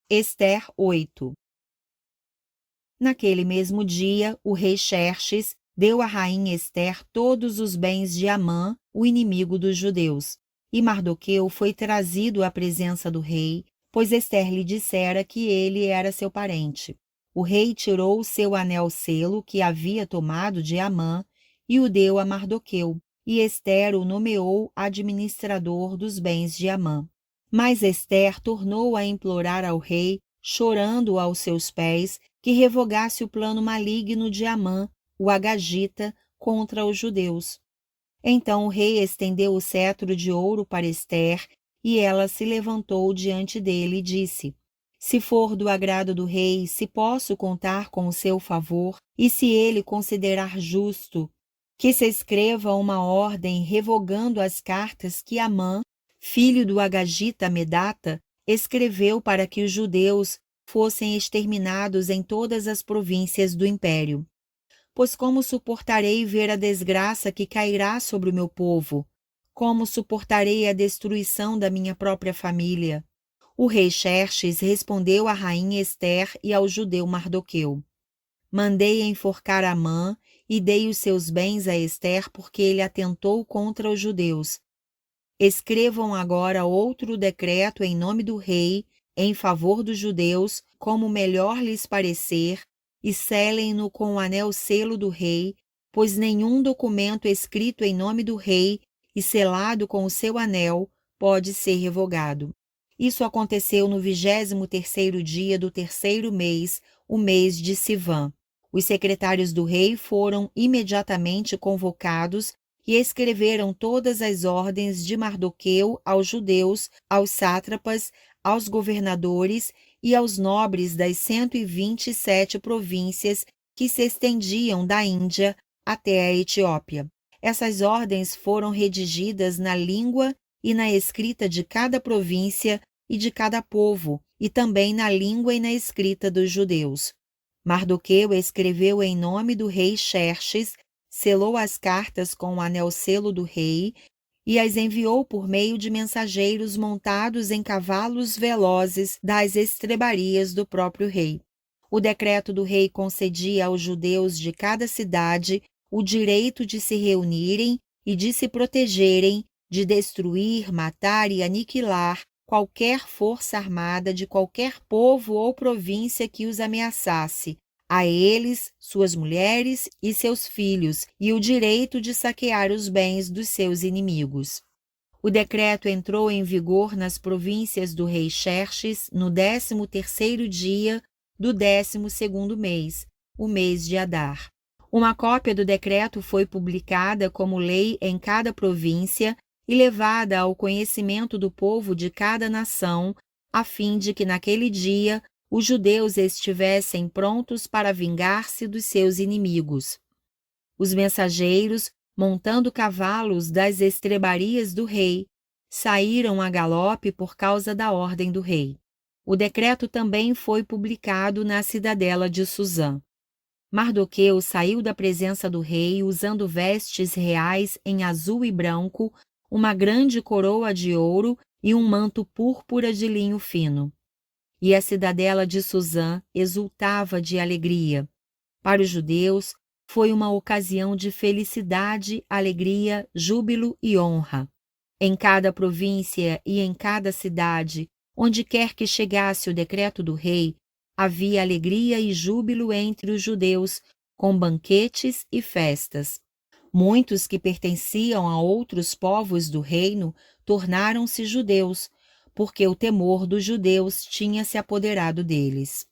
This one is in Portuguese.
Ester 8. Naquele mesmo dia, o rei Xerxes deu à rainha Ester todos os bens de Amã, o inimigo dos judeus. E Mardoqueu foi trazido à presença do rei, pois Ester lhe dissera que ele era seu parente. O rei tirou o seu anel-selo que havia tomado de Amã e o deu a Mardoqueu, e Ester o nomeou administrador dos bens de Amã. Mas Ester tornou a implorar ao rei, chorando aos seus pés, que revogasse o plano maligno de Amã, o agagita, contra os judeus. Então o rei estendeu o cetro de ouro para Ester, e ela se levantou diante dele e disse: Se for do agrado do rei, se posso contar com o seu favor, e se ele considerar justo, que se escreva uma ordem revogando as cartas que Amã, filho do agagita Medata, escreveu para que os judeus fossem exterminados em todas as províncias do império. Pois como suportarei ver a desgraça que cairá sobre o meu povo? Como suportarei a destruição da minha própria família? O rei Xerxes respondeu à rainha Ester e ao judeu Mardoqueu: Mandei enforcar Amã e dei os seus bens a Ester porque ele atentou contra os judeus. Escrevam agora outro decreto em nome do rei, em favor dos judeus, como melhor lhes parecer, e selem-no com o anel-selo do rei, pois nenhum documento escrito em nome do rei e selado com o seu anel pode ser revogado. Isso aconteceu no 23º dia do terceiro mês, o mês de Sivã. Os secretários do rei foram imediatamente convocados e escreveram todas as ordens de Mardoqueu aos judeus, aos sátrapas, aos governadores e aos nobres das 127 províncias que se estendiam da Índia até a Etiópia. Essas ordens foram redigidas na língua e na escrita de cada província e de cada povo, e também na língua e na escrita dos judeus. Mardoqueu escreveu em nome do rei Xerxes, selou as cartas com o anel-selo do rei e as enviou por meio de mensageiros montados em cavalos velozes das estrebarias do próprio rei. O decreto do rei concedia aos judeus de cada cidade o direito de se reunirem e de se protegerem, de destruir, matar e aniquilar qualquer força armada de qualquer povo ou província que os ameaçasse, a eles, suas mulheres e seus filhos, e o direito de saquear os bens dos seus inimigos. O decreto entrou em vigor nas províncias do rei Xerxes no 13º dia do 12º mês, o mês de Adar. Uma cópia do decreto foi publicada como lei em cada província e levada ao conhecimento do povo de cada nação, a fim de que naquele dia os judeus estivessem prontos para vingar-se dos seus inimigos. Os mensageiros, montando cavalos das estrebarias do rei, saíram a galope por causa da ordem do rei. O decreto também foi publicado na cidadela de Suzã. Mardoqueu saiu da presença do rei usando vestes reais em azul e branco, uma grande coroa de ouro e um manto púrpura de linho fino. E a cidadela de Suzã exultava de alegria. Para os judeus, foi uma ocasião de felicidade, alegria, júbilo e honra. Em cada província e em cada cidade, onde quer que chegasse o decreto do rei, havia alegria e júbilo entre os judeus, com banquetes e festas. Muitos que pertenciam a outros povos do reino tornaram-se judeus, porque o temor dos judeus tinha se apoderado deles.